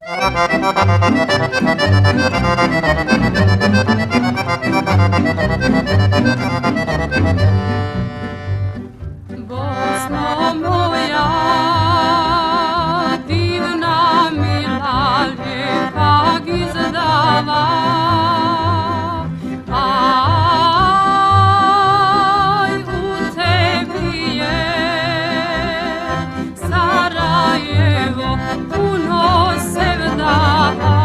Bosno moja, divna, mila, lijepa gizdava, aj u tebi je Sarajevo puno sevdaha.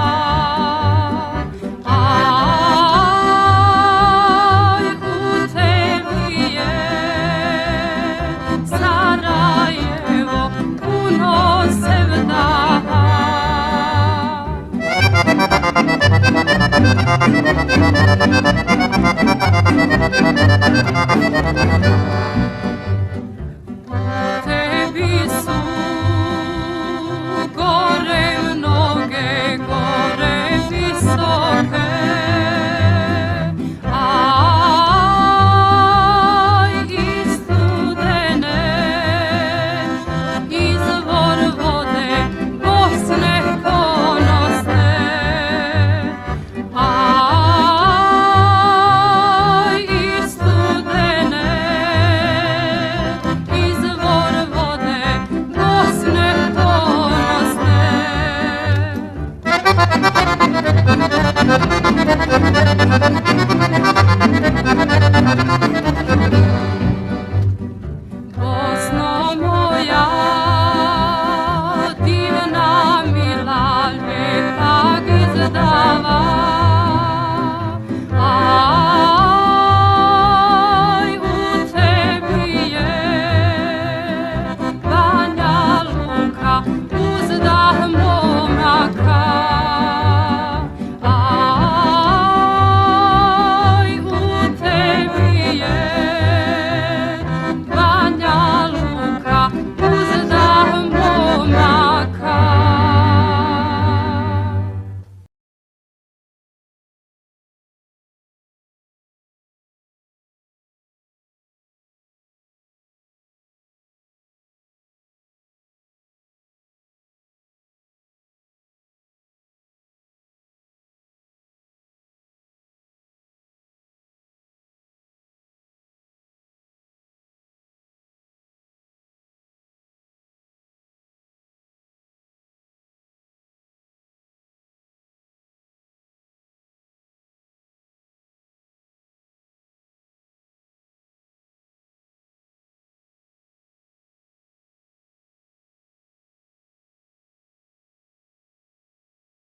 Tebi su gore mnoge, gore visoke, aj i studene, izvor vode Bosne ponosne. Aj i studene, izvor vode Bosne ponosne.